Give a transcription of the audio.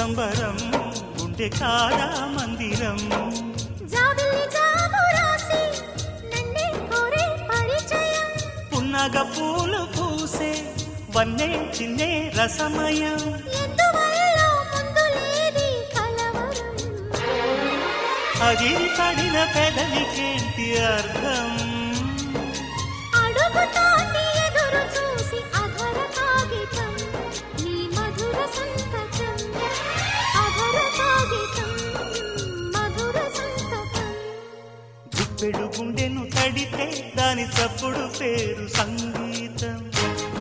సంబరం గుండె కాదా మందిరం పున్నగ పూలు పూసే వన్నే చిన్నే రసమయం అది పడిన పెదవికేంటి అర్థం అడుగుతోంది